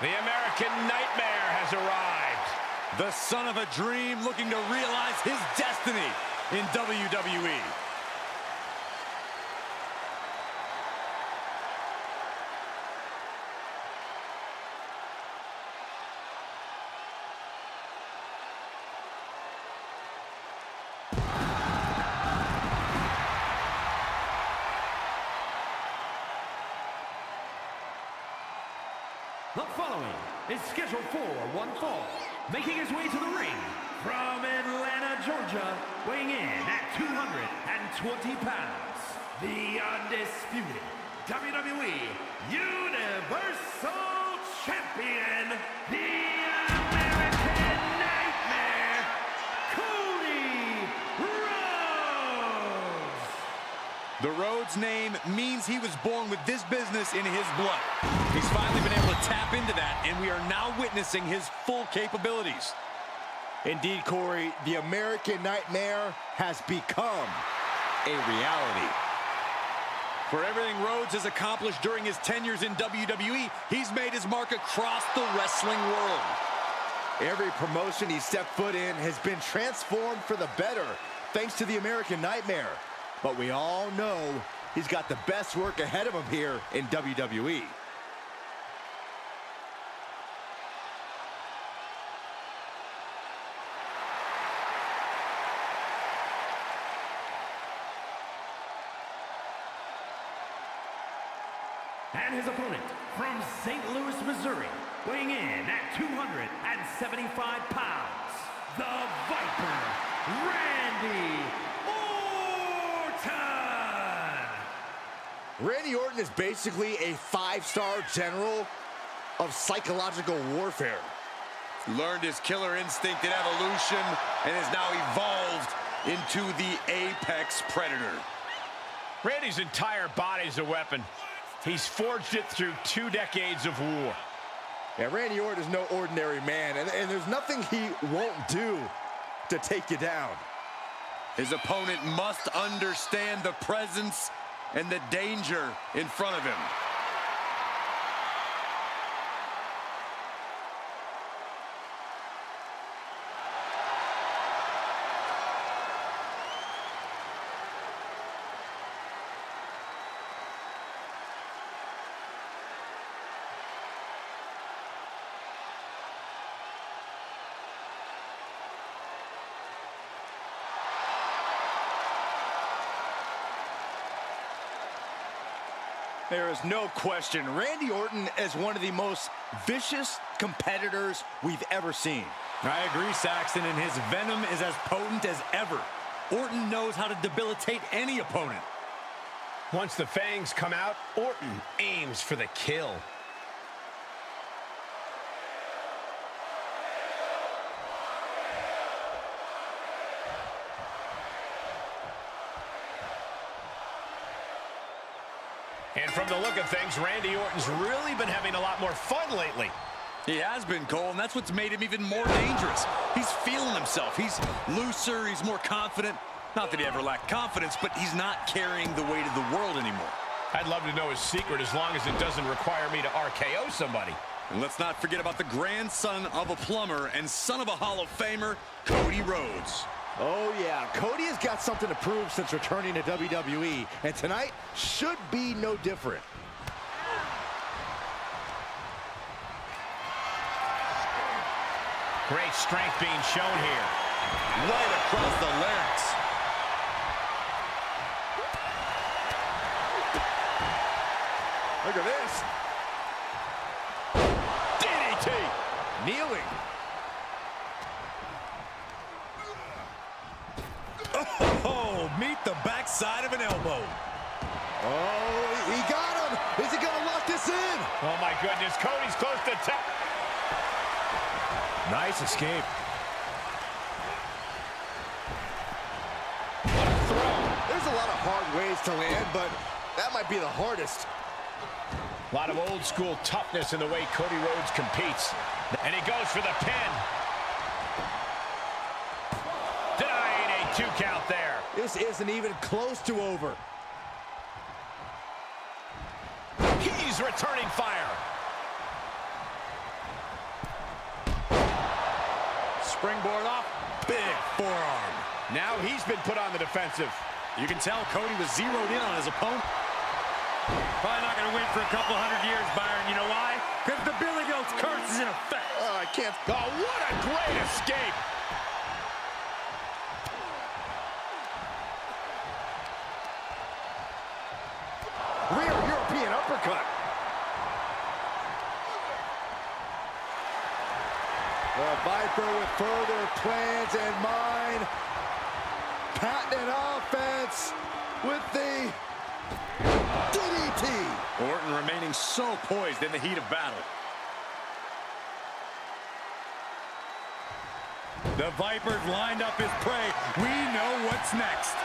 The American Nightmare has arrived. The son of a dream looking to realize his destiny in WWE. The following is scheduled for one fall, making his way to the ring from Atlanta, Georgia, weighing in at 220 pounds, the undisputed WWE Universal Champion, the American Nightmare, Cody Rhodes. The Rhodes name means he was born with this business in his blood. He's finally been able to tap into that, and we are now witnessing his full capabilities. Indeed, Corey, the American Nightmare has become a reality. For everything Rhodes has accomplished during his tenures in WWE, he's made his mark across the wrestling world. Every promotion he stepped foot in has been transformed for the better, thanks to the American Nightmare. But we all know he's got the best work ahead of him here in WWE. And his opponent from St. Louis, Missouri, weighing in at 275 pounds, the Viper, Randy Orton! Randy Orton is basically a five-star general of psychological warfare. Learned his killer instinct in evolution and is now evolved into the apex predator. Randy's entire body's a weapon. He's forged it through 2 decades of war. Yeah, Randy Orton is no ordinary man, and there's nothing he won't do to take you down. His opponent must understand the presence and the danger in front of him. There is no question, Randy Orton is one of the most vicious competitors we've ever seen. I agree, Saxton, and his venom is as potent as ever. Orton knows how to debilitate any opponent. Once the fangs come out, Orton aims for the kill. And from the look of things, Randy Orton's really been having a lot more fun lately. He has been, Cole, and that's what's made him even more dangerous. He's feeling himself. He's looser. He's more confident. Not that he ever lacked confidence, but he's not carrying the weight of the world anymore. I'd love to know his secret as long as it doesn't require me to RKO somebody. And let's not forget about the grandson of a plumber and son of a Hall of Famer, Cody Rhodes. Oh yeah, Cody has got something to prove since returning to WWE, and tonight should be no different. Great strength being shown here. Right across the larynx. Look at this. DDT. Kneeling. Oh, meet the backside of an elbow. Oh, he got him. Is he going to lock this in? Oh, my goodness. Cody's close to tap. Nice escape. What a throw. There's a lot of hard ways to land, but that might be the hardest. A lot of old school toughness in the way Cody Rhodes competes. And he goes for the pin. Denied a 2 count there. This isn't even close to over. He's returning fire. springboard off. Big forearm. Now he's been put on the defensive. You can tell Cody was zeroed in on his opponent. Probably not going to win for a couple hundred years, Byron. You know why? Because the Billy Goat's curse is in effect. Oh, I can't. Oh, what a great escape. Rear European uppercut. The Viper with further plans in mind. Patented offense with the DDT. Orton remaining so poised in the heat of battle. The Viper's lined up his prey. We know what's next.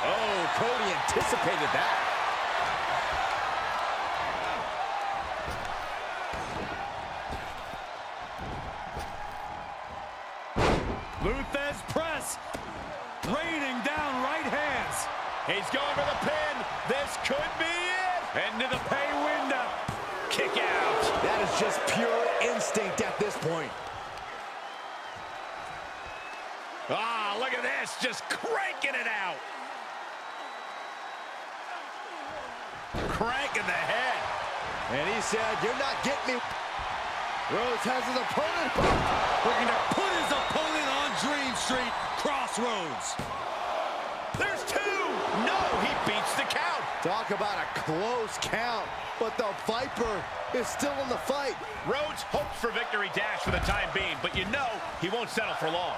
Oh, Cody anticipated that. Luthez press. Raining down right hands. He's going for the pin. This could be it. Into the pay window. Kick out. That is just pure instinct at this point. Ah, look at this. Just cranking it out. Cranking the head. And he said, "You're not getting me." Rhodes has his opponent. Looking to put his opponent on Dream Street. Crossroads. There's two. No, he beats the count. Talk about a close count, but the Viper is still in the fight. Rhodes hopes for victory dash for the time being, but you know he won't settle for long.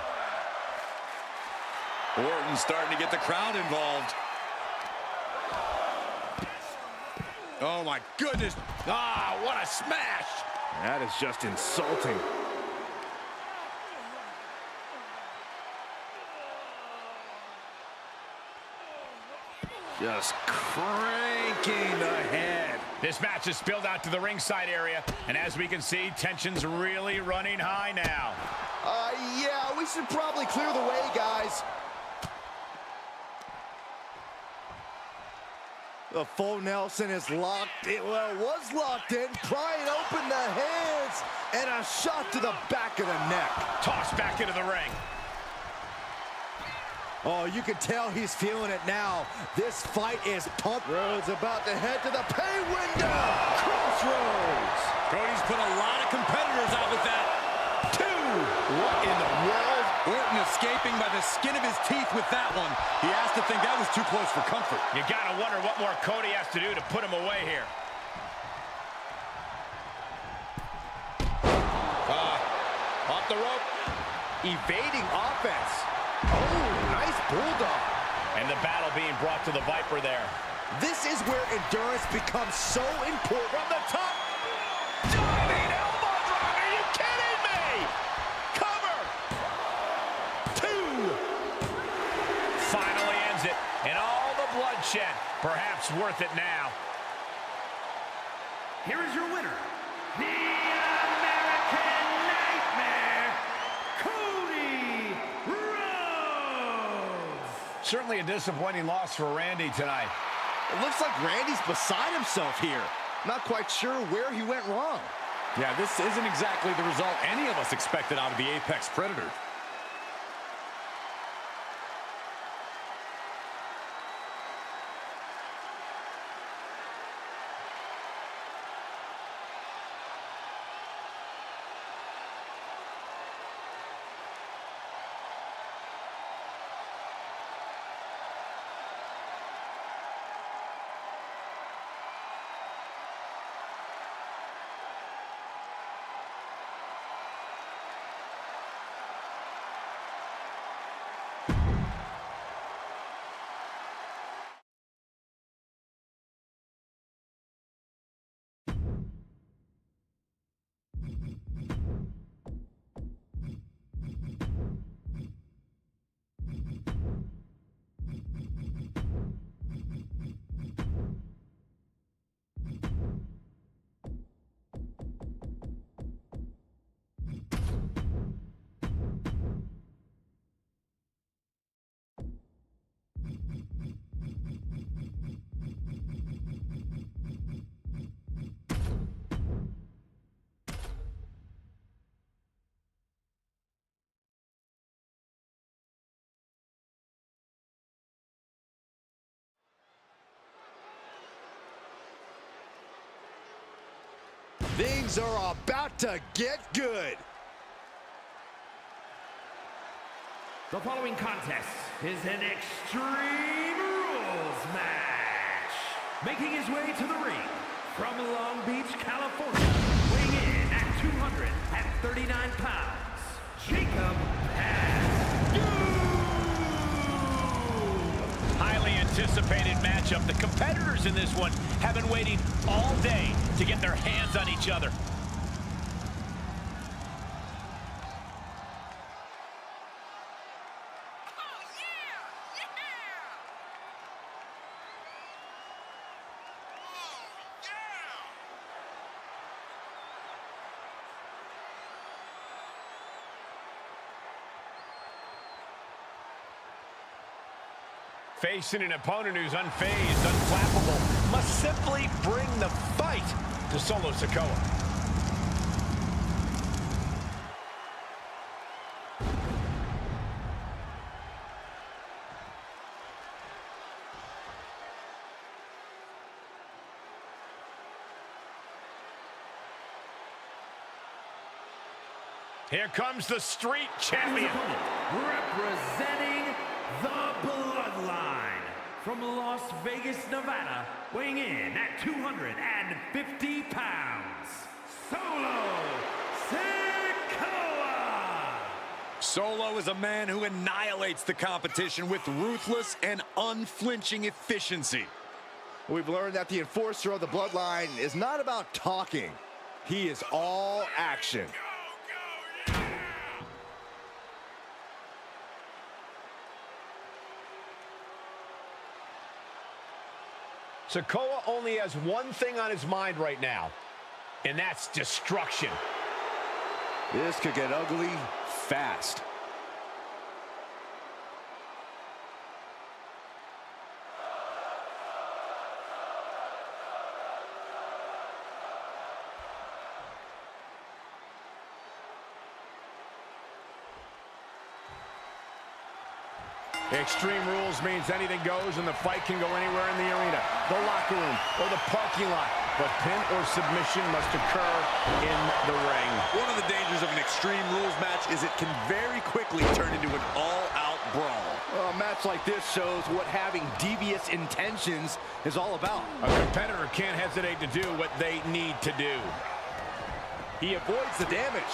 Orton starting to get the crowd involved. Oh my goodness. Ah, what a smash. That is just insulting. Just cranking the head. This match is spilled out to the ringside area, and as we can see, tension's really running high now. Yeah, we should probably clear the way, guys. The full Nelson is locked. It was locked in. Prying open the hands, and a shot to the back of the neck. Tossed back into the ring. Oh, you can tell he's feeling it now. This fight is pumped. Rhodes about to head to the pay window. Crossroads. Cody's put a lot of competitors out with that. Two. What in the world? Orton escaping by the skin of his teeth with that one. He has to think that was too close for comfort. You gotta wonder what more Cody has to do to put him away here. Off the rope. Evading offense. Oh, nice bulldog. And the battle being brought to the Viper there. This is where endurance becomes so important. From the top. Diving elbow drop. Are you kidding me? Cover. Two. Finally ends it. And all the bloodshed. Perhaps worth it now. Here is your winner, the American Nightmare, Cody Rhodes. Certainly a disappointing loss for Randy tonight. It looks like Randy's beside himself here. Not quite sure where he went wrong. Yeah, this isn't exactly the result any of us expected out of the Apex Predator. Things are about to get good. The following contest is an Extreme Rules match. Making his way to the ring from Long Beach, California, weighing in at 239 pounds, Jacob Highly anticipated matchup. The competitors in this one have been waiting all day to get their hands on each other. Facing an opponent who's unfazed, unflappable, must simply bring the fight to Solo Sikoa. Here comes the street champion. representing the Bloodline from Las Vegas, Nevada, weighing in at 250 pounds, Solo Sikoa! Solo is a man who annihilates the competition with ruthless and unflinching efficiency. We've learned that the enforcer of the Bloodline is not about talking. He is all action. Sikoa only has one thing on his mind right now, and that's destruction. This could get ugly fast. Extreme Rules means anything goes, and the fight can go anywhere in the arena, the locker room, or the parking lot. But pin or submission must occur in the ring. One of the dangers of an Extreme Rules match is it can very quickly turn into an all-out brawl. A match like this shows what having devious intentions is all about. A competitor can't hesitate to do what they need to do. He avoids the damage.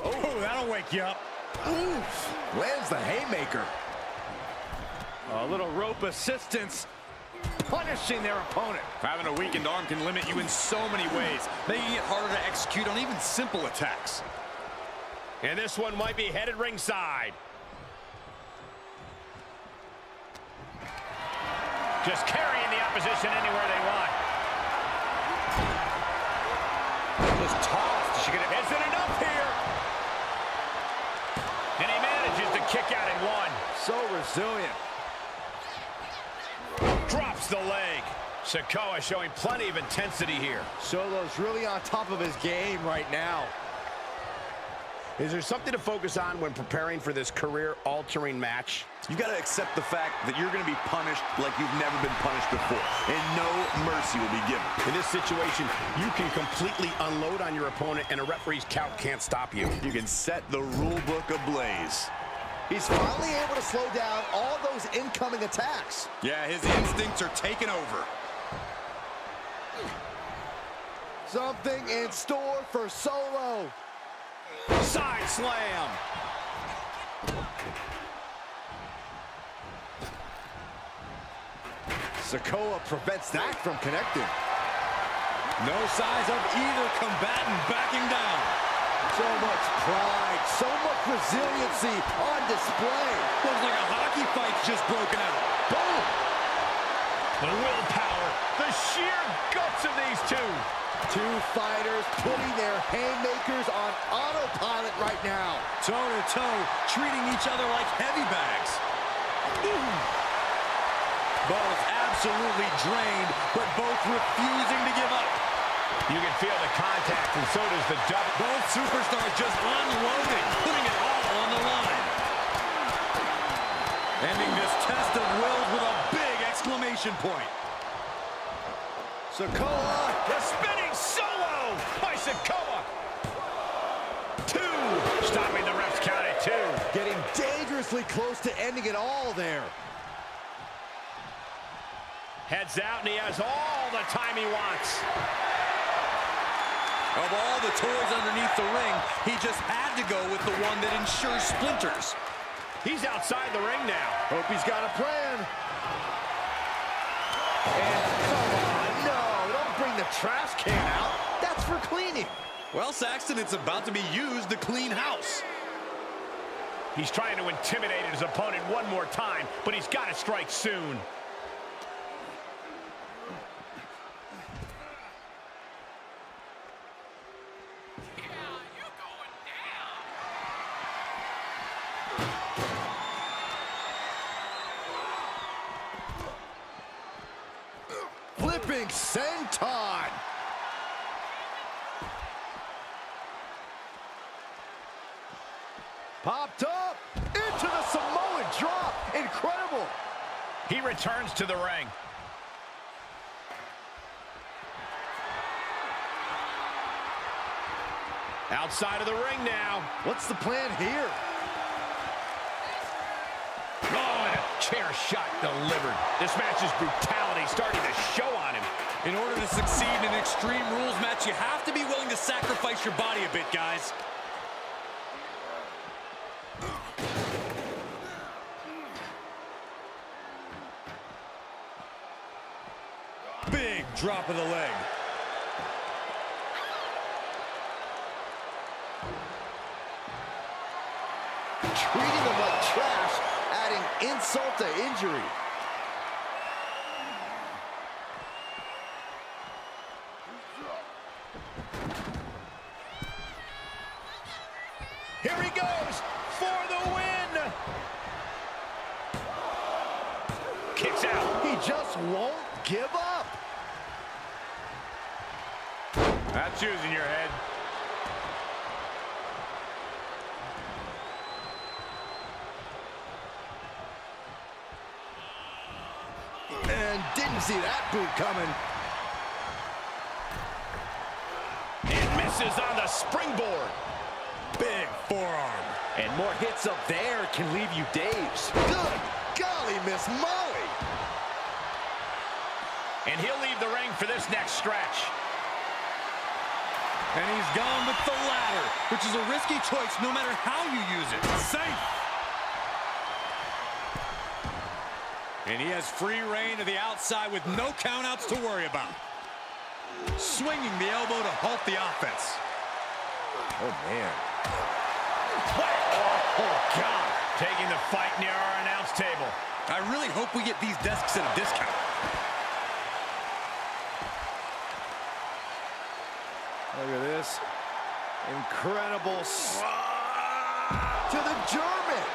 Oh, that'll wake you up. Oof, lands the haymaker. A little rope assistance, punishing their opponent. Having a weakened arm can limit you in so many ways, making it harder to execute on even simple attacks. And this one might be headed ringside. Just carrying the opposition anywhere they want. Was tossed. She gonna... Is it enough here? And he manages to kick out in one. So resilient. Drops the leg. Sikoa showing plenty of intensity here. Solo's really on top of his game right now. Is there something to focus on when preparing for this career-altering match? You got to accept the fact that you're going to be punished like you've never been punished before, and no mercy will be given. In this situation, you can completely unload on your opponent, and a referee's count can't stop you. You can set the rule book ablaze. He's finally able to slow down all those incoming attacks. Yeah, his instincts are taking over. Something in store for Solo. Side slam. Sikoa prevents that from connecting. No signs of either combatant backing down. So much pride, so much resiliency on display. Looks like a hockey fight's just broken out. Boom! The willpower, the sheer guts of these two. Two fighters putting their haymakers on autopilot right now. Toe-to-toe, treating each other like heavy bags. Both absolutely drained, but both refusing to give up. You can feel the contact, and so does the double. Both superstars just unloading, putting it all on the line. Ending this test of wills with a big exclamation point. Sikoa. The spinning solo by Sikoa. 2. Stopping the ref's count at 2. Getting dangerously close to ending it all there. Heads out, and he has all the time he wants. Of all the toys underneath the ring, he just had to go with the one that ensures splinters. He's outside the ring now. Hope he's got a plan. And come on, no, don't bring the trash can out. That's for cleaning. Well, Saxton, it's about to be used to clean house. He's trying to intimidate his opponent one more time, but he's got to strike soon. Flipping senton. Popped up into the Samoan drop. Incredible. He returns to the ring. Outside of the ring now. What's the plan here? Oh, and a chair shot delivered. This match's brutality starting to show on him. In order to succeed in an Extreme Rules match, you have to be willing to sacrifice your body a bit, guys. Big drop of the leg. Treating him like trash, adding insult to injury. Here he goes for the win. Kicks out. He just won't give up. That's using your head. And didn't see that boot coming. And misses on the springboard. Big forearm. And more hits up there can leave you dazed. Good golly, Miss Molly. And he'll leave the ring for this next stretch. And he's gone with the ladder, which is a risky choice no matter how you use it. Safe. And he has free reign to the outside with no countouts to worry about. Swinging the elbow to halt the offense. Oh, man. What? Oh, God. Taking the fight near our announce table. I really hope we get these desks at a discount. Look at this. Incredible to the German.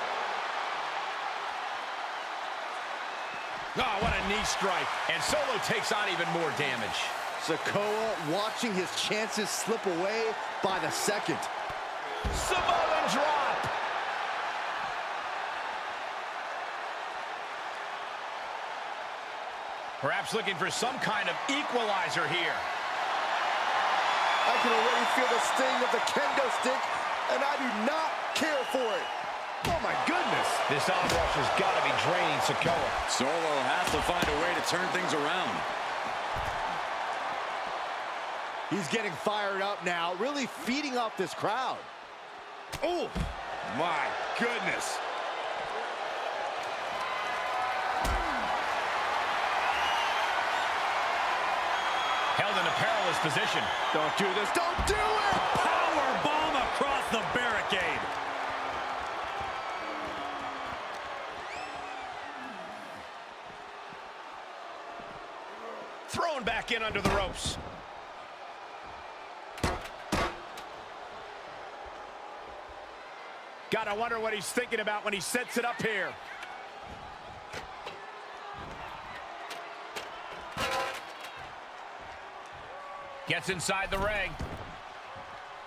Oh, what a knee strike. And Solo takes on even more damage. Sikoa watching his chances slip away by the second. Samoan drop. Perhaps looking for some kind of equalizer here. I can already feel the sting of the kendo stick, and I do not care for it. Oh, my goodness. This onrush has got to be draining Sikoa. Solo has to find a way to turn things around. He's getting fired up now, really feeding off this crowd. Oh, my goodness. Held in a perilous position. Don't do this. Don't do it! Power bomb across the barricade. Thrown back in under the ropes. God, I wonder what he's thinking about when he sets it up here. Gets inside the ring.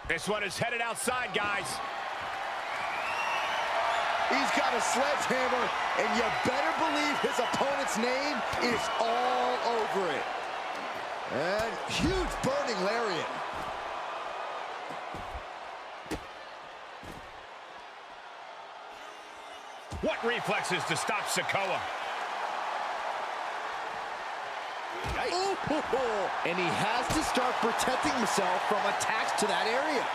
This one is headed outside, guys. He's got a sledgehammer, and you better believe his opponent's name is all over it. And huge burning lariat. What reflexes to stop Sikoa? Oh, and he has to start protecting himself from attacks to that area.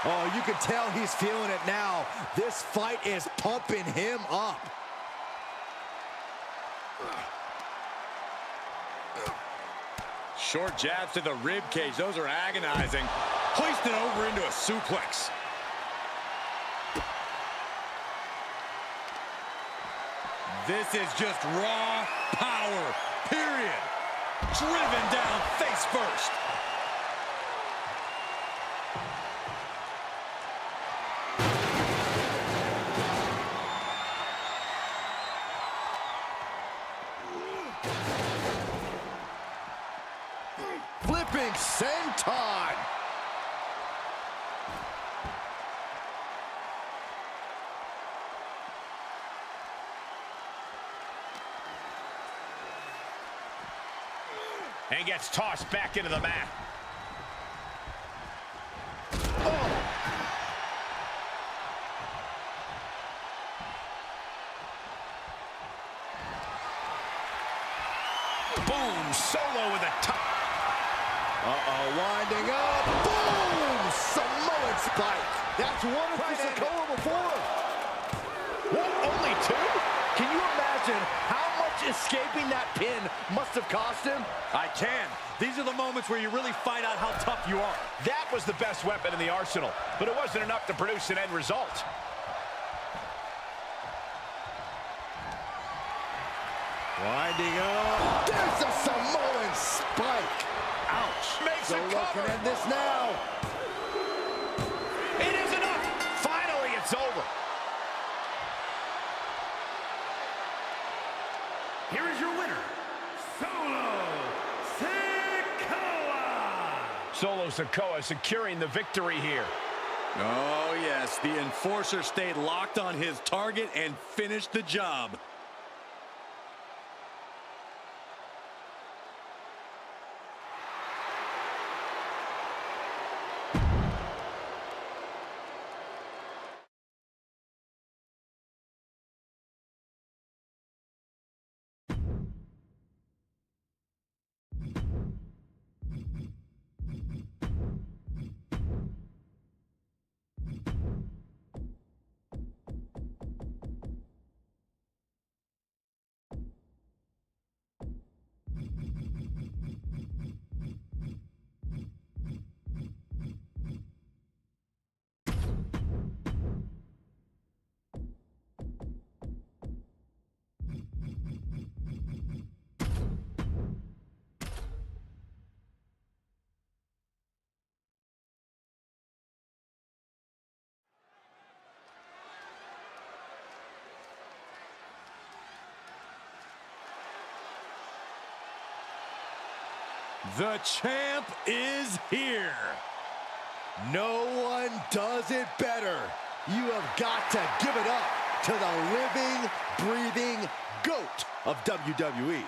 Oh, you can tell he's feeling it now. This fight is pumping him up. Short jabs to the rib cage. Those are agonizing. Hoisted over into a suplex. This is just raw power, period. Driven down face first. Flipping senton. And gets tossed back into the mat. Boom, Solo with a top. Winding up. Boom! Samoan spike. That's one for Sikoa before. What, only two? Can you imagine how much escaping that pin must have cost him? I can. These are the moments where you really find out how tough you are. That was the best weapon in the arsenal, but it wasn't enough to produce an end result. Winding up. There's a Samoan spike. Ouch. Makes So a looking cover. at this now. It is enough. Finally, it's over. Here is your winner, Solo Sikoa! Solo Sikoa securing the victory here. Oh, yes. The enforcer stayed locked on his target and finished the job. The champ is here. No one does it better. You have got to give it up to the living, breathing GOAT of WWE.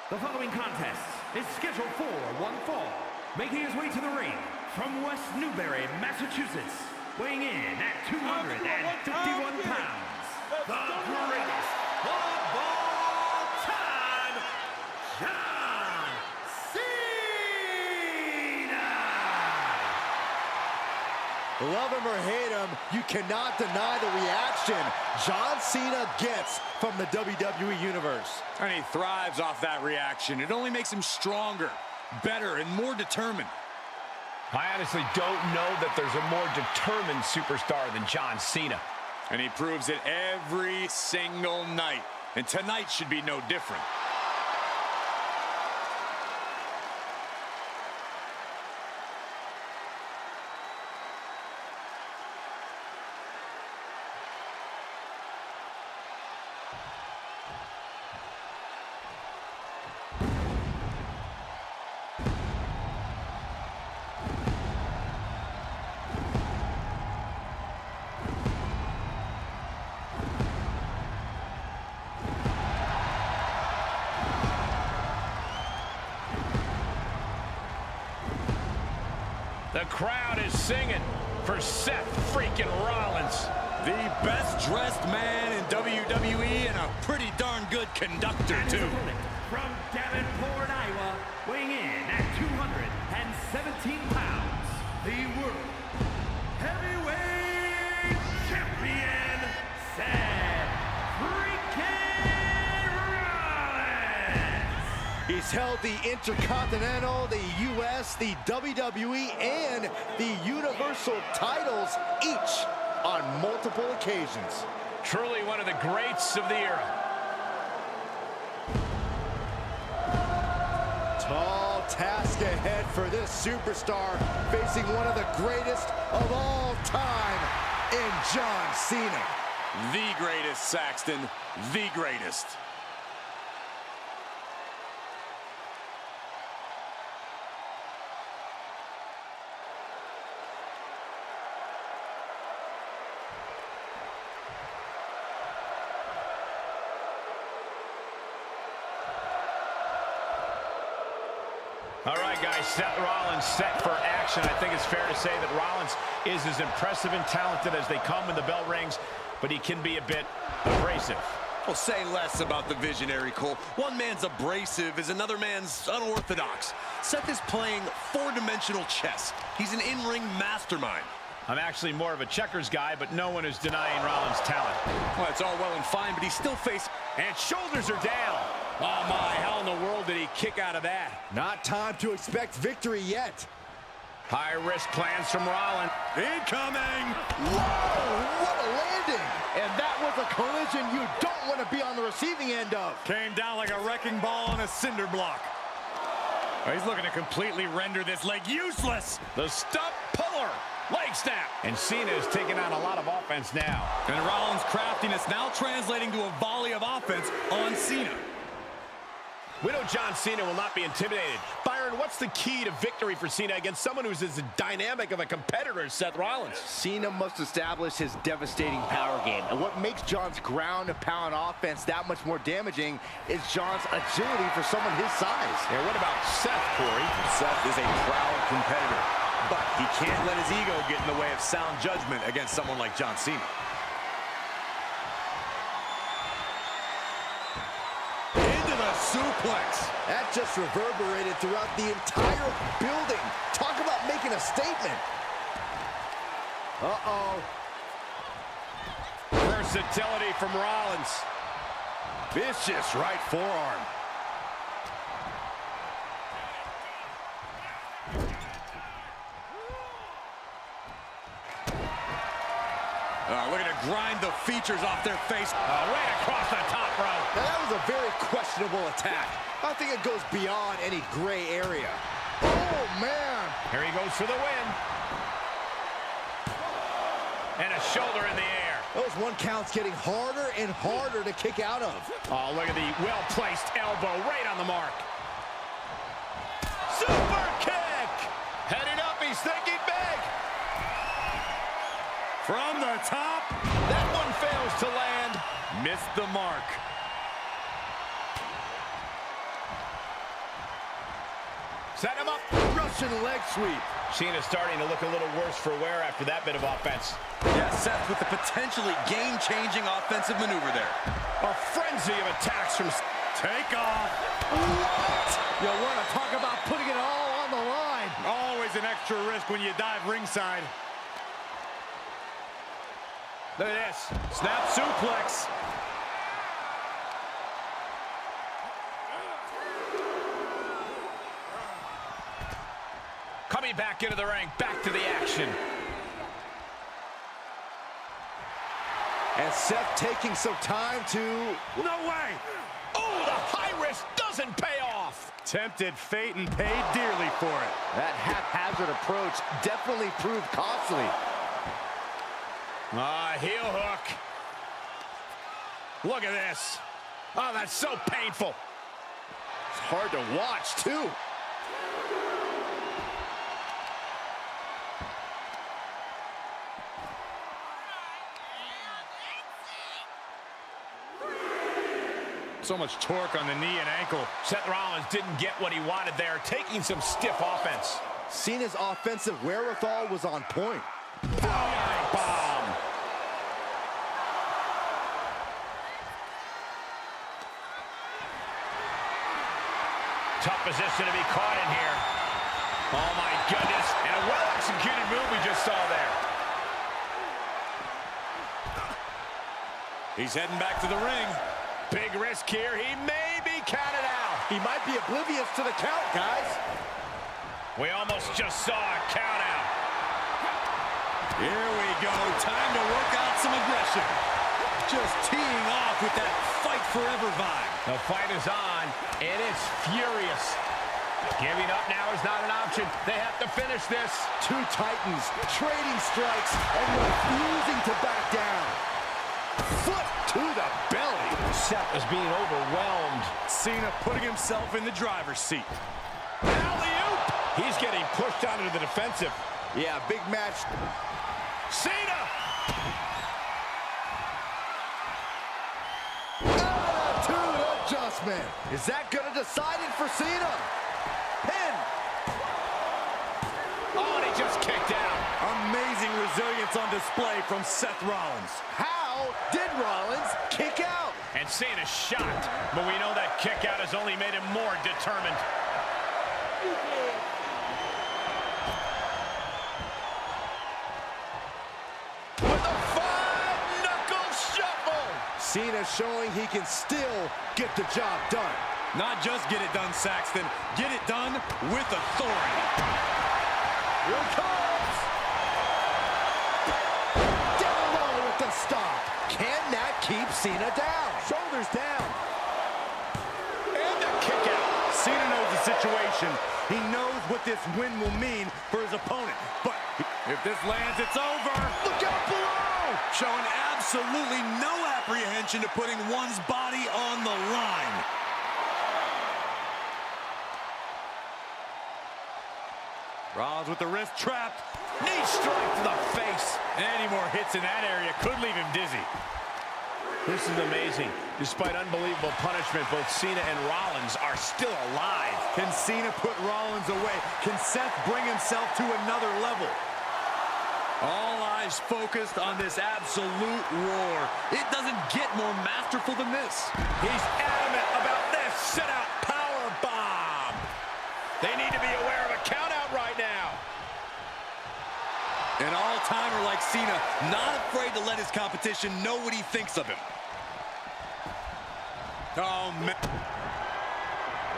The following contest is scheduled for one fall. Making his way to the ring from West Newbury, Massachusetts, weighing in at 251 pounds, the greatest of all time, John Cena! Love him or hate him, you cannot deny the reaction John Cena gets from the WWE Universe. And he thrives off that reaction. It only makes him stronger, better, and more determined. I honestly don't know that there's a more determined superstar than John Cena. And he proves it every single night. And tonight should be no different. The crowd is singing for Seth freaking Rollins. The best-dressed man in WWE and a pretty darn good conductor, And his too. opponent from Davenport, Iowa, weighing in at 217 pounds, the World Heavyweight Champion, Seth freaking Rollins. He's held the Intercontinental, the US, the WWE, and the Universal titles, each on multiple occasions. Truly one of the greats of the era. Tall task ahead for this superstar, facing one of the greatest of all time in John Cena. The greatest, Saxton. The greatest. All right, guys, Seth Rollins set for action. I think it's fair to say that Rollins is as impressive and talented as they come when the bell rings, but he can be a bit abrasive. Well, say less about the visionary, Cole. One man's abrasive is another man's unorthodox. Seth is playing four-dimensional chess. He's an in-ring mastermind. I'm actually more of a checkers guy, but no one is denying Rollins' talent. Well, it's all well and fine, but he's still facing... And shoulders are down. Oh, my, how in the world did he kick out of that? Not time to expect victory yet. High-risk plans from Rollins. Incoming! Whoa, what a landing! And that was a collision you don't want to be on the receiving end of. Came down like a wrecking ball on a cinder block. Oh, he's looking to completely render this leg useless. The stump puller. Leg snap. And Cena is taking on a lot of offense now. And Rollins' craftiness now translating to a volley of offense on Cena. We know John Cena will not be intimidated. Byron, what's the key to victory for Cena against someone who's as dynamic of a competitor as Seth Rollins? Cena must establish his devastating power game. And what makes John's ground and pound offense that much more damaging is John's agility for someone his size. And what about Seth, Corey? Seth is a proud competitor, but he can't let his ego get in the way of sound judgment against someone like John Cena. Into the suplex. That just reverberated throughout the entire building. Talk about making a statement. Uh-oh. Versatility from Rollins. Vicious right forearm. Looking to grind the features off their face. Right across the top row. Now that was a very questionable attack. I think it goes beyond any gray area. Oh, man. Here he goes for the win. And a shoulder in the air. Those one counts getting harder and harder to kick out of. Oh, look at the well-placed elbow right on the mark. Super kick! Heading up, he's thinking big. From the top. That one fails to land. Missed the mark. Set him up. Russian leg sweep. Cena's starting to look a little worse for wear after that bit of offense. Yeah, Seth with the potentially game-changing offensive maneuver there. A frenzy of attacks from... Take off. What? You want to talk about putting it all on the line. Always an extra risk when you dive ringside. Look at this. Snap suplex. Coming back into the ring, back to the action. And Seth taking some time to... No way. Oh, the high risk doesn't pay off. Tempted fate and paid dearly for it. That haphazard approach definitely proved costly. Heel hook. Look at this. Oh, that's so painful. It's hard to watch, too. So much torque on the knee and ankle. Seth Rollins didn't get what he wanted there, taking some stiff offense. Cena's offensive wherewithal was on point. Bomb. Tough position to be caught in here. Oh my goodness. And a well-executed move we just saw there. He's heading back to the ring. Big risk here. He may be counted out. He might be oblivious to the count, guys. We almost just saw a count out. Here we go. Time to work out some aggression. Just teeing off with that fight forever vibe. The fight is on, and it's furious. Giving up now is not an option. They have to finish this. Two titans trading strikes and refusing to back down. Foot to the belly. Seth is being overwhelmed. Cena putting himself in the driver's seat. Alley-oop! He's getting pushed out into the defensive. Yeah, big match. Cena! Attitude adjustment. Is that going to decide it for Cena? Pin. Oh, and he just kicked out. Amazing resilience on display from Seth Rollins. How did Rollins kick out? And Cena's shocked, but we know that kick out has only made him more determined. With a five-knuckle shuffle. Cena showing he can still get the job done. Not just get it done, Saxton. Get it done with authority. Here it comes. Down low with the stop. Can that keep Cena down? Shoulders down. And the kick out. Cena knows the situation. He knows what this win will mean for his opponent. But if this lands, it's over. Look out below. Showing absolutely no apprehension to putting one's body on the line. Rollins with the wrist trapped. Knee strike to the face. Any more hits in that area could leave him dizzy. This is amazing. Despite unbelievable punishment, both Cena and Rollins are still alive. Can Cena put Rollins away? Can Seth bring himself to another level? All eyes focused on this absolute war. It doesn't get more masterful than this. He's adamant about this sit-out power bomb. They need to be aware of a count-out right now. An all-timer like Cena, not afraid to let his competition know what he thinks of him. Oh, man.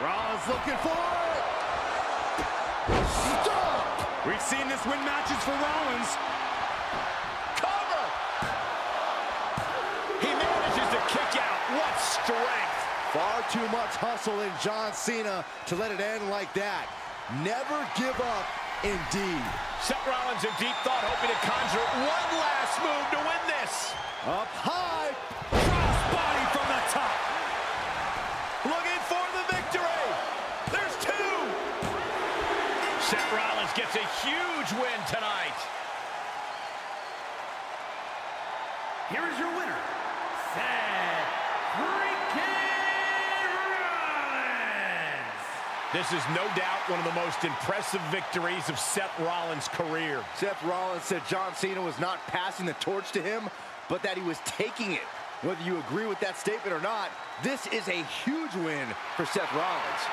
Rollins looking for it. Stop. We've seen this win matches for Rollins. Cover. He manages to kick out. What strength. Far too much hustle in John Cena to let it end like that. Never give up, indeed. Seth Rollins in deep thought, hoping to conjure one last move to win this. Up high. Crossbody from the top. Looking for the victory. There's two. Seth Rollins gets a huge win tonight. Here is your winner, Seth freaking Rollins. This is no doubt one of the most impressive victories of Seth Rollins' career. Seth Rollins said John Cena was not passing the torch to him, but that he was taking it. Whether you agree with that statement or not, this is a huge win for Seth Rollins.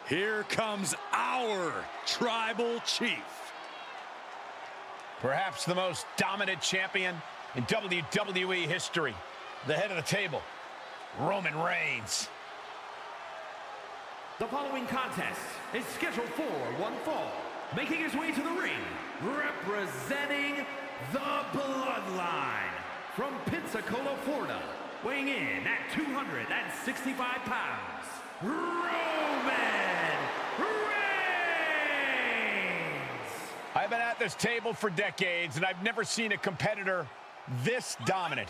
Here comes our Tribal Chief. Perhaps the most dominant champion in WWE history. The head of the table, Roman Reigns. The following contest is scheduled for one fall. Making his way to the ring, representing the Bloodline. From Pensacola, Florida, weighing in at 265 pounds, Roman Reigns! I've been at this table for decades, and I've never seen a competitor this dominant.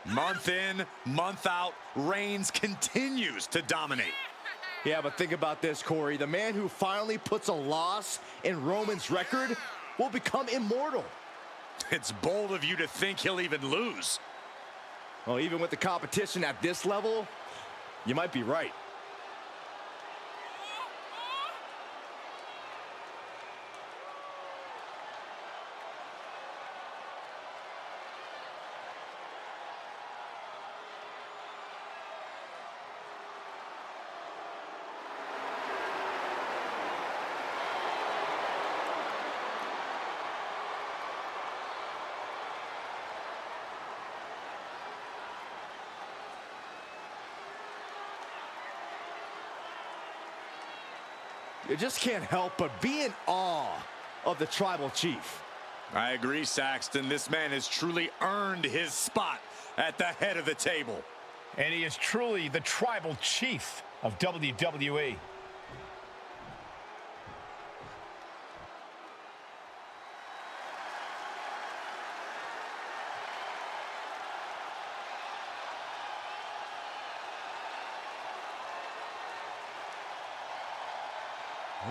Month in, month out, Reigns continues to dominate. Yeah, but think about this, Corey. The man who finally puts a loss in Roman's record will become immortal. It's bold of you to think he'll even lose. Well, even with the competition at this level, you might be right. You just can't help but be in awe of the Tribal Chief. I agree, Saxton. This man has truly earned his spot at the head of the table. And he is truly the Tribal Chief of WWE.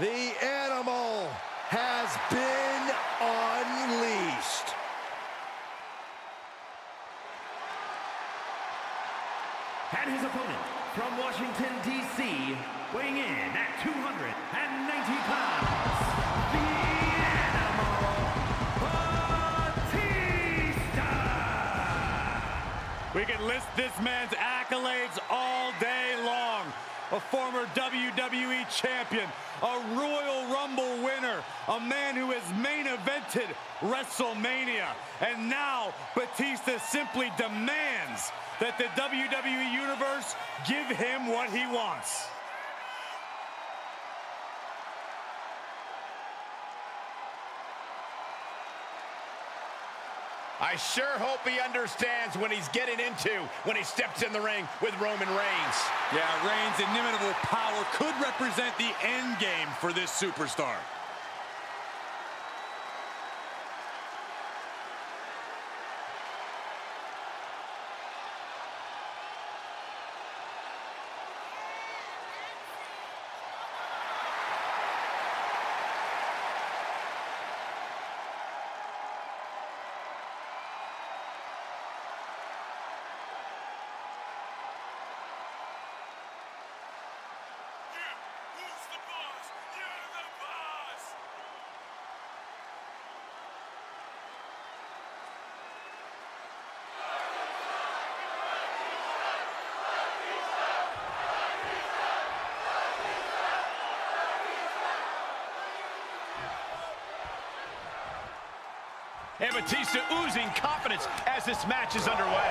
The animal has been unleashed. And his opponent from Washington, D.C., weighing in at 290 pounds, the Animal Batista! We can list this man's accolades all day long. A former WWE champion, a Royal Rumble winner, a man who has main evented WrestleMania. And now Batista simply demands that the WWE Universe give him what he wants. I sure hope he understands what he's getting into when he steps in the ring with Roman Reigns. Yeah, Reigns' inimitable power could represent the end game for this superstar. And Batista oozing confidence as this match is underway.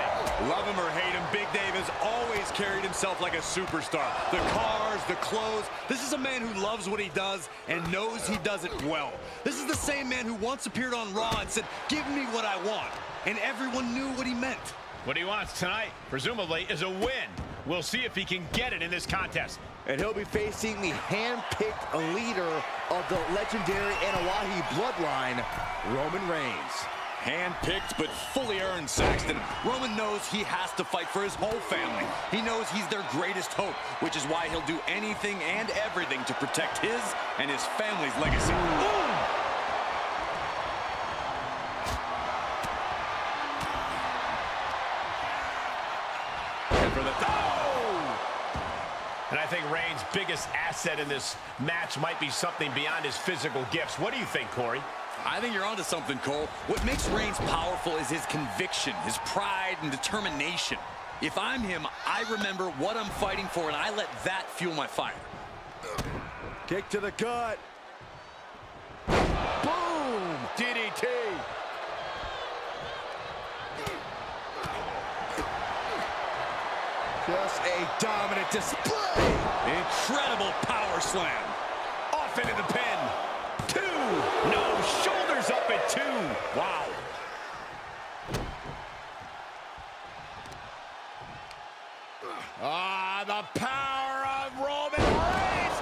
Love him or hate him, Big Dave has always carried himself like a superstar. The cars, the clothes. This is a man who loves what he does and knows he does it well. This is the same man who once appeared on Raw and said, "Give me what I want." And everyone knew what he meant. What he wants tonight, presumably, is a win. We'll see if he can get it in this contest. And he'll be facing the hand-picked leader of the legendary Anawahi bloodline, Roman Reigns. Hand-picked but fully earned, Saxton. Roman knows he has to fight for his whole family. He knows he's their greatest hope, which is why he'll do anything and everything to protect his and his family's legacy. Boom! And for the And I think Reigns' biggest asset in this match might be something beyond his physical gifts. What do you think, Corey? I think you're onto something, Cole. What makes Reigns powerful is his conviction, his pride and determination. If I'm him, I remember what I'm fighting for, and I let that fuel my fire. Kick to the gut. Boom! DDT. Just a dominant display. Incredible power slam. Off into the pin. 2. No, shoulders up at 2. Wow. Ah, the power of Roman Reigns.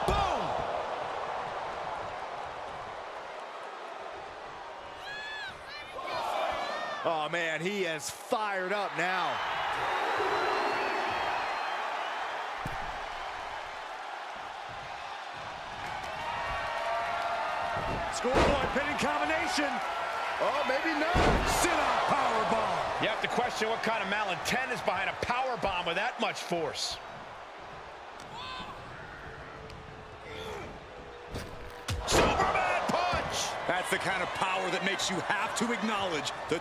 Boom. Oh, man, he is fired up now. Scoreboard pinning combination. Oh, maybe not. Sit-out powerbomb. You have to question what kind of malintent is behind a power bomb with that much force. Superman punch! That's the kind of power that makes you have to acknowledge that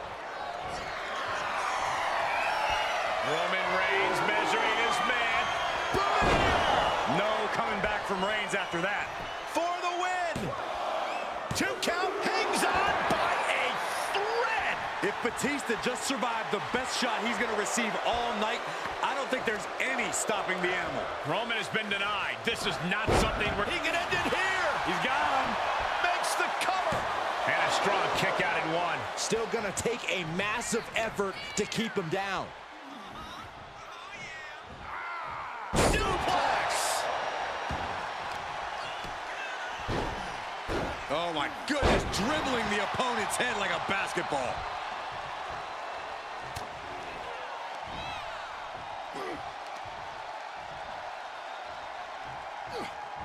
Roman Reigns measuring his man. no coming back from Reigns after that. For the win. 2 count, hangs on by a thread. If Batista just survived the best shot he's going to receive all night, I don't think there's any stopping the animal. Roman has been denied. This is not something where he can end it here. He's got him. Makes the cover. And a strong kick out at 1. Still gonna take a massive effort to keep him down. Suplex. Oh my goodness, dribbling the opponent's head like a basketball.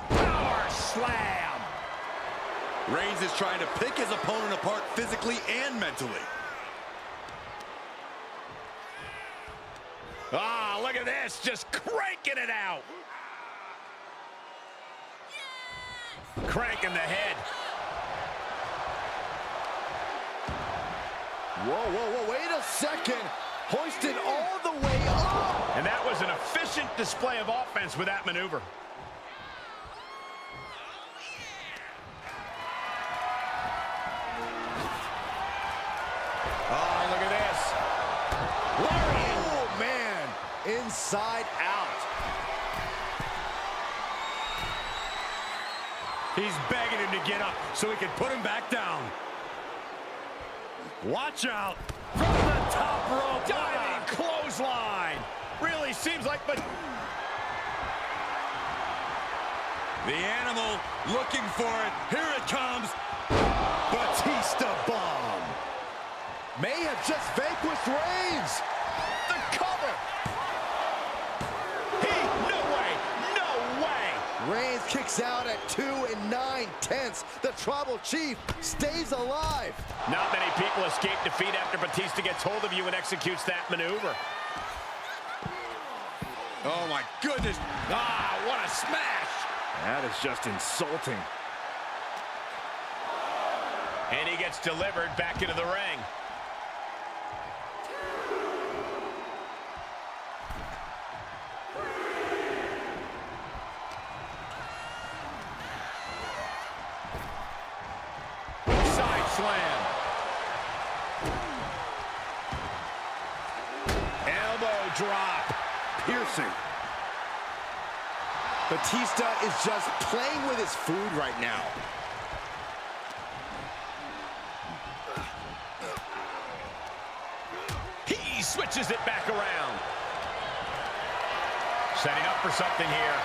Power slam. Reigns is trying to pick his opponent apart physically and mentally. Ah, look at this, just cranking it out. Cranking the head. Whoa, whoa, whoa, wait a second. Hoisted all the way up. And that was an efficient display of offense with that maneuver. Oh, look at this. Oh, man. Inside out. He's begging him to get up so he can put him back down. Watch out. From the top rope. Diving clothesline. Really seems like, but the animal looking for it. Here it comes. Batista bomb. May have just vanquished Reigns. the cover. No way, no way. Reigns kicks out at 2 9/10. The Tribal Chief stays alive. Not many people escape defeat after Batista gets hold of you and executes that maneuver. Oh my goodness. Ah, what a smash. That is just insulting. And he gets delivered back into the ring. Side slam. Elbow drop. Piercing. Batista is just playing with his food right now. He switches it back around. Setting up for something here.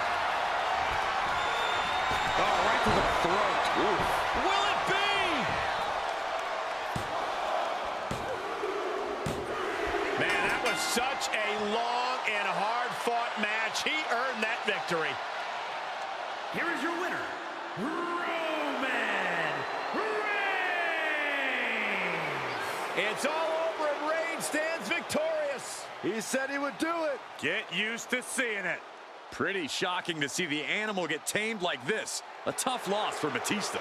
Oh, right to the throat. Ooh. Will it be? Man, that was such a long and hard-fought match. He earned that victory. Here is your winner, Roman Reigns! It's all over and Reigns stands victorious. He said he would do it. Get used to seeing it. Pretty shocking to see the animal get tamed like this. A tough loss for Batista.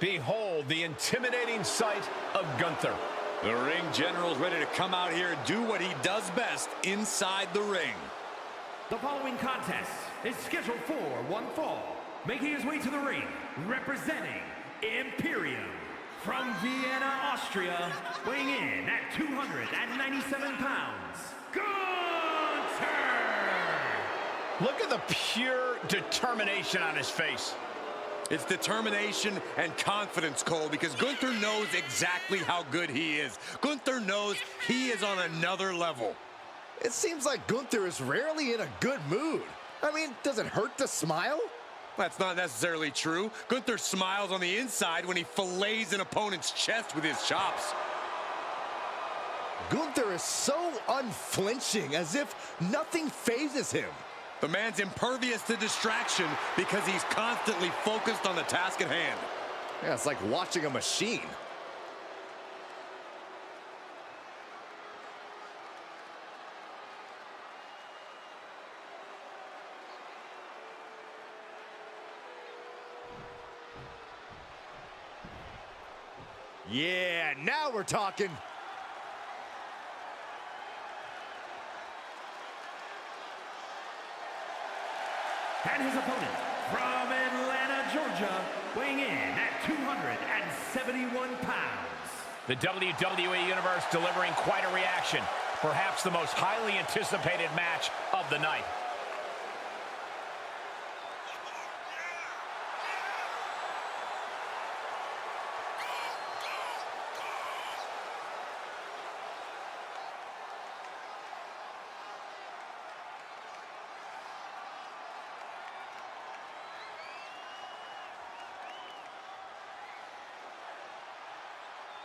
Behold the intimidating sight of Gunther. The ring general's ready to come out here and do what he does best inside the ring. The following contest is scheduled for one fall. Making his way to the ring, representing Imperium. From Vienna, Austria, weighing in at 297 pounds, Gunther! Look at the pure determination on his face. It's determination and confidence, Cole, because Gunther knows exactly how good he is. Gunther knows he is on another level. It seems like Gunther is rarely in a good mood. I mean, does it hurt to smile? That's not necessarily true. Gunther smiles on the inside when he fillets an opponent's chest with his chops. Gunther is so unflinching, as if nothing phases him. The man's impervious to distraction because he's constantly focused on the task at hand. Yeah, it's like watching a machine. Yeah, now we're talking. And his opponent, from Atlanta, Georgia, weighing in at 271 pounds. The WWE Universe delivering quite a reaction. Perhaps the most highly anticipated match of the night.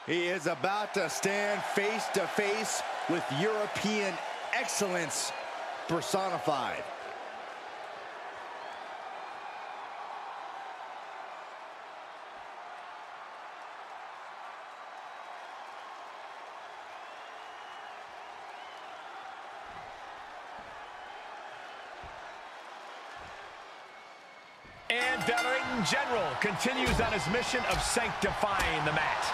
He is about to stand face to face with European excellence personified. And the ring general continues on his mission of sanctifying the match.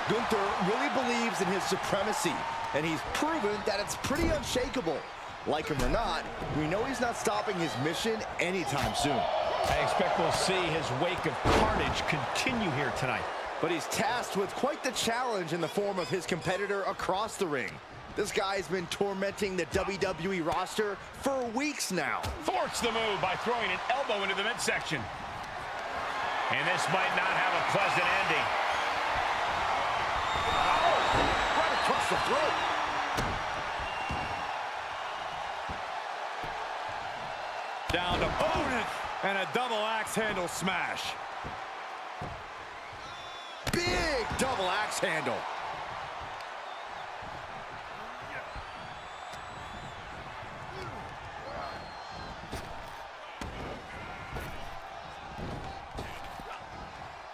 Gunther really believes in his supremacy, and he's proven that it's pretty unshakable. Like him or not, we know he's not stopping his mission anytime soon. I expect we'll see his wake of carnage continue here tonight. But he's tasked with quite the challenge in the form of his competitor across the ring. This guy's been tormenting the WWE roster for weeks now. Thwarts the move by throwing an elbow into the midsection. And this might not have a pleasant ending. Right across the throat. Down to opponent and a double axe handle smash. Big double axe handle.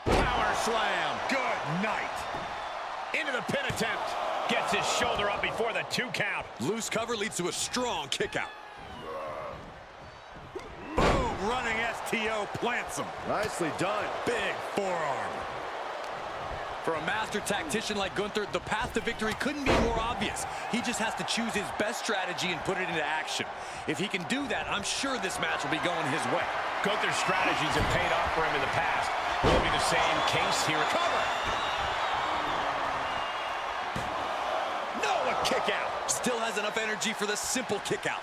Power slam. Good night. Into the pin attempt. Gets his shoulder up before the 2 count. Loose cover leads to a strong kick out. Boom, running STO plants him. Nicely done. Big forearm. For a master tactician like Gunther, the path to victory couldn't be more obvious. He just has to choose his best strategy and put it into action. If he can do that, I'm sure this match will be going his way. Gunther's strategies have paid off for him in the past. Will be the same case here. Cover! No, a kick out. Still has enough energy for the simple kick out.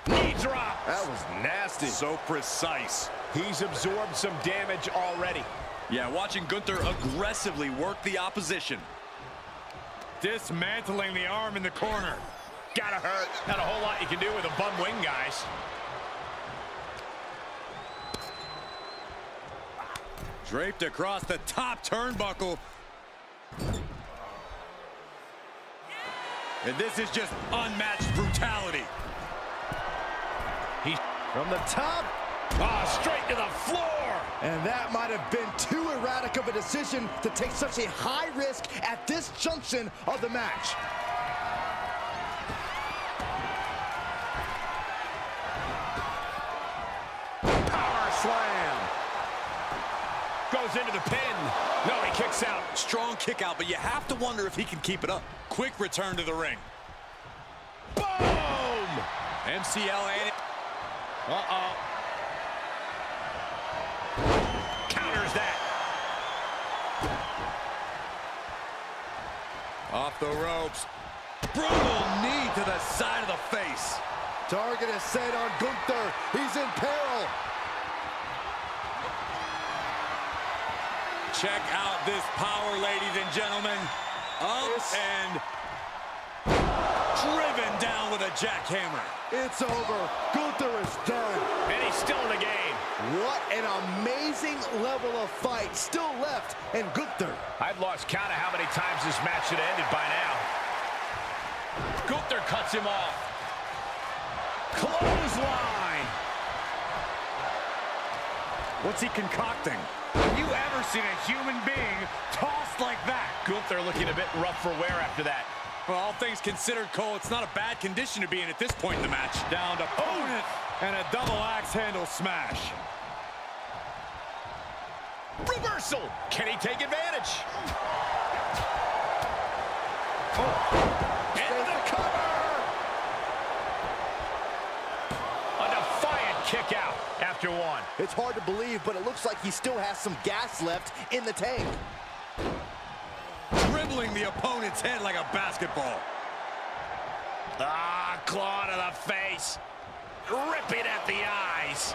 Knee drop. That was nasty. So precise. He's absorbed some damage already. Yeah, watching Gunther aggressively work the opposition. Dismantling the arm in the corner. Gotta hurt. Not a whole lot you can do with a bum wing, guys. Draped across the top turnbuckle. And this is just unmatched brutality. He's From the top. straight to the floor. And that might have been too erratic of a decision to take such a high risk at this junction of the match. Power slam. goes into the pin. No, he kicks out. Strong kick out, but you have to wonder if he can keep it up. Quick return to the ring. Boom! MCL ain't it. Uh-oh. Counters that. Off the ropes. Brutal knee to the side of the face. Target is set on Gunther. He's in peril. Check out this power, ladies and gentlemen. Up and driven down with a jackhammer. It's over. Gunther is done. And he's still in the game. What an amazing level of fight still left, and Gunther. I've lost count of how many times this match should have ended by now. Gunther cuts him off. Clothesline. What's he concocting? Have you ever seen a human being tossed like that? Gunther looking a bit rough for wear after that. Well, all things considered, Cole, it's not a bad condition to be in at this point in the match. Down to opponent and a double axe handle smash. Reversal. Can he take advantage? And the cover! A defiant kick out after one. It's hard to believe, but it looks like he still has some gas left in the tank. Dribbling the opponent's head like a basketball. Ah, claw to the face. Ripping at the eyes.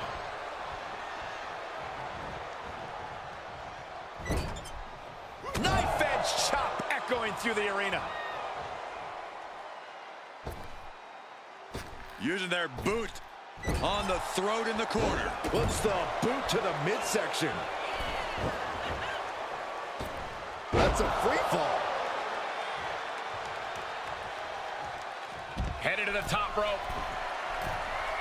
Knife edge chop echoing through the arena. Using their boot on the throat in the corner. Puts the boot to the midsection. That's a free fall. Headed to the top rope.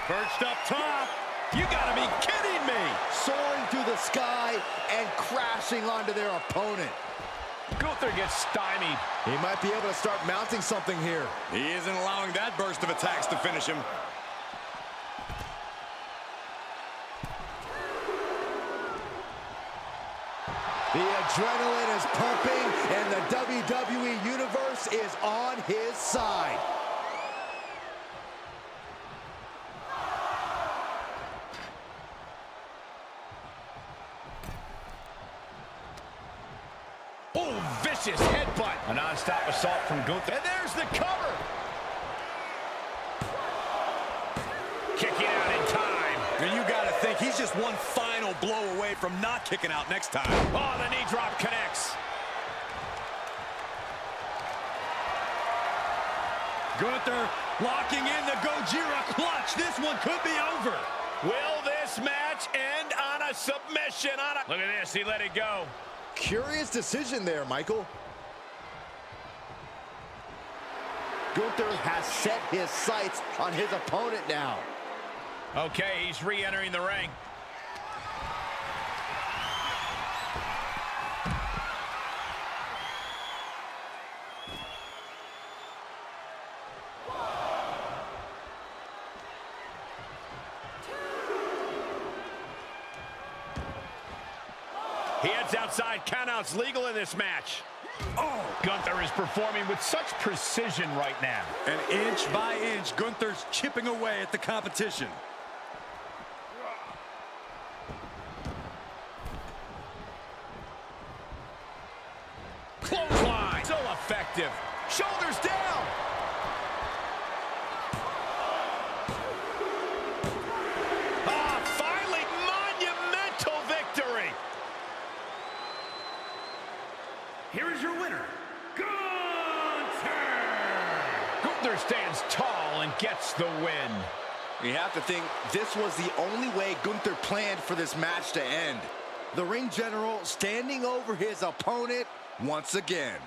Perched up top. You gotta be kidding me. Soaring through the sky and crashing onto their opponent. Gunther gets stymied. He might be able to start mounting something here. He isn't allowing that burst of attacks to finish him. The adrenaline is pumping, and the WWE Universe is on his side. Oh, vicious headbutt. A non-stop assault from Gunther. And there's the cover. Kicking out in time. And you gotta think he's just one final blow away from not kicking out next time. Oh, the knee drop connects. Gunther locking in the Gojira clutch. This one could be over. Will this match end on a submission? Look at this, he let it go. Curious decision there, Michael. Gunther has set his sights on his opponent now. Okay, he's re-entering the ring. He heads outside. Countouts legal in this match. Oh, Gunther is performing with such precision right now. And inch by inch, Gunther's chipping away at the competition. Clothesline. So effective. Shoulders down. Ah, finally, monumental victory. Here is your winner, Gunther! Gunther stands tall and gets the win. You have to think this was the only way Gunther planned for this match to end. The ring general standing over his opponent once again.